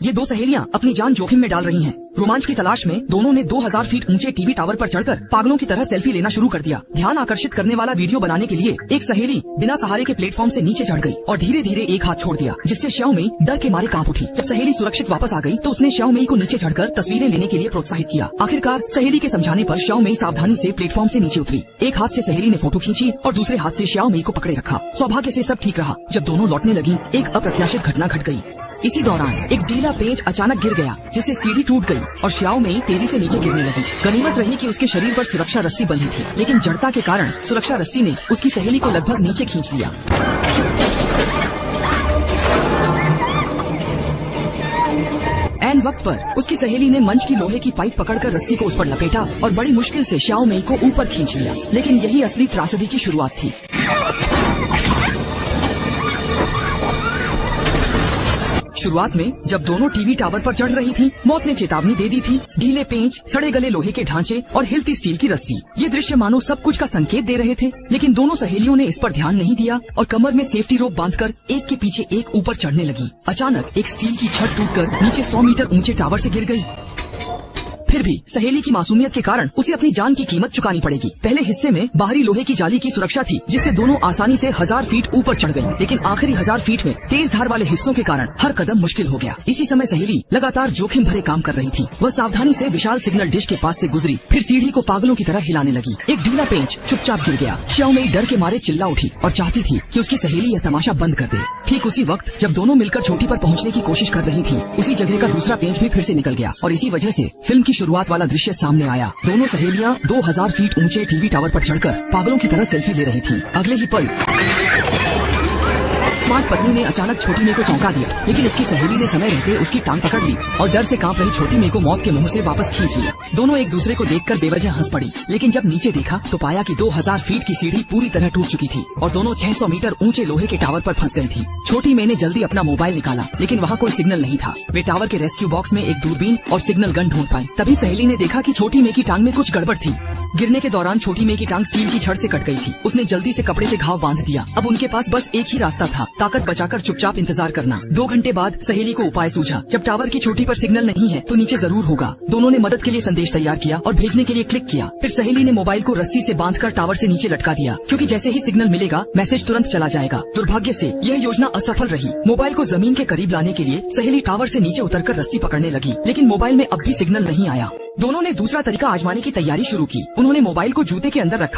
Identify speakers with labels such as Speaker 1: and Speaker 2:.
Speaker 1: ये दो सहेलियां अपनी जान जोखिम में डाल रही हैं। रोमांच की तलाश में दोनों ने 2000 फीट ऊंचे टीवी टावर पर चढ़कर पागलों की तरह सेल्फी लेना शुरू कर दिया। ध्यान आकर्षित करने वाला वीडियो बनाने के लिए एक सहेली बिना सहारे के प्लेटफॉर्म से नीचे चढ़ गई और धीरे धीरे एक हाथ छोड़ दिया, जिससे श्याओमेई डर के मारे कांप उठी। जब सहेली सुरक्षित वापस आ गई तो उसने श्याओमेई को नीचे चढ़कर तस्वीरें लेने के लिए प्रोत्साहित किया। आखिरकार सहेली के समझाने पर श्याओमेई सावधानी से प्लेटफॉर्म से नीचे उतरी। एक हाथ से सहेली ने फोटो खींची और दूसरे हाथ से श्याओमेई को पकड़े रखा। सौभाग्य से सब ठीक रहा। जब दोनों लौटने लगी, एक अप्रत्याशित घटना घट गई। इसी दौरान एक ढीला पेंच अचानक गिर गया, जिससे सीढ़ी टूट गई और श्याओमेई तेजी से नीचे गिरने लगी। गनीमत रही कि उसके शरीर पर सुरक्षा रस्सी बंधी थी, लेकिन जड़ता के कारण सुरक्षा रस्सी ने उसकी सहेली को लगभग नीचे खींच लिया। ऐन वक्त पर उसकी सहेली ने मंच की लोहे की पाइप पकड़कर रस्सी को उस पर लपेटा और बड़ी मुश्किल से श्याओमेई को ऊपर खींच लिया। लेकिन यही असली त्रासदी की शुरुआत थी। शुरुआत में जब दोनों टीवी टावर पर चढ़ रही थीं, मौत ने चेतावनी दे दी थी। ढीले पेंच, सड़े गले लोहे के ढांचे और हिलती स्टील की रस्सी, ये दृश्य मानो सब कुछ का संकेत दे रहे थे। लेकिन दोनों सहेलियों ने इस पर ध्यान नहीं दिया और कमर में सेफ्टी रोप बांधकर एक के पीछे एक ऊपर चढ़ने लगी। अचानक एक स्टील की छत टूटकर नीचे 100 मीटर ऊंचे टावर से गिर गई। फिर भी सहेली की मासूमियत के कारण उसे अपनी जान की कीमत चुकानी पड़ेगी। पहले हिस्से में बाहरी लोहे की जाली की सुरक्षा थी, जिससे दोनों आसानी से 1000 फीट ऊपर चढ़ गईं। लेकिन आखिरी 1000 फीट में तेज धार वाले हिस्सों के कारण हर कदम मुश्किल हो गया। इसी समय सहेली लगातार जोखिम भरे काम कर रही थी। वह सावधानी से विशाल सिग्नल डिश के पास से गुजरी, फिर सीढ़ी को पागलों की तरह हिलाने लगी। एक ढीला पेंच चुपचाप गिर गया। श्याओमेई डर के मारे चिल्ला उठी और चाहती थी कि उसकी सहेली यह तमाशा बंद कर दे। ठीक उसी वक्त जब दोनों मिलकर चोटी पर पहुँचने की कोशिश कर रही थी, उसी जगह का दूसरा पेंच भी फिर से निकल गया और इसी वजह से फिल्म की शुरुआत वाला दृश्य सामने आया। दोनों सहेलियां 2000 फीट ऊंचे टीवी टावर पर चढ़कर पागलों की तरह सेल्फी ले रही थीं। अगले ही पल स्मार्ट पत्नी ने अचानक छोटी मेई को चौंका दिया, लेकिन उसकी सहेली ने समय रहते उसकी टांग पकड़ ली और डर से कांप रही छोटी मेई को मौत के मुंह से वापस खींच लिया। दोनों एक दूसरे को देखकर बेवजह हंस पड़ी, लेकिन जब नीचे देखा तो पाया कि 2000 फीट की सीढ़ी पूरी तरह टूट चुकी थी और दोनों 600 मीटर ऊंचे लोहे के टावर पर फंस गई थी। छोटी मेई ने जल्दी अपना मोबाइल निकाला, लेकिन वहाँ कोई सिग्नल नहीं था। वे टावर के रेस्क्यू बॉक्स में एक दूरबीन और सिग्नल गन ढूंढ पाई। तभी सहेली ने देखा कि छोटी मेई की टांग में कुछ गड़बड़ थी। गिरने के दौरान छोटी मेई की टांग स्टील की छड़ से कट गई थी। उसने जल्दी से कपड़े से घाव बांध दिया। अब उनके पास बस एक ही रास्ता था, ताकत बचाकर चुपचाप इंतजार करना। 2 घंटे बाद सहेली को उपाय सूझा। जब टावर की चोटी पर सिग्नल नहीं है तो नीचे जरूर होगा। दोनों ने मदद के लिए संदेश तैयार किया और भेजने के लिए क्लिक किया। फिर सहेली ने मोबाइल को रस्सी से बांधकर टावर से नीचे लटका दिया, क्योंकि जैसे ही सिग्नल मिलेगा मैसेज तुरंत चला जाएगा। दुर्भाग्य से यह योजना असफल रही। मोबाइल को जमीन के करीब लाने के लिए सहेली टावर से नीचे उतरकर रस्सी पकड़ने लगी, लेकिन मोबाइल में अब भी सिग्नल नहीं आया। दोनों ने दूसरा तरीका आजमाने की तैयारी शुरू की। उन्होंने मोबाइल को जूते के अंदर रखा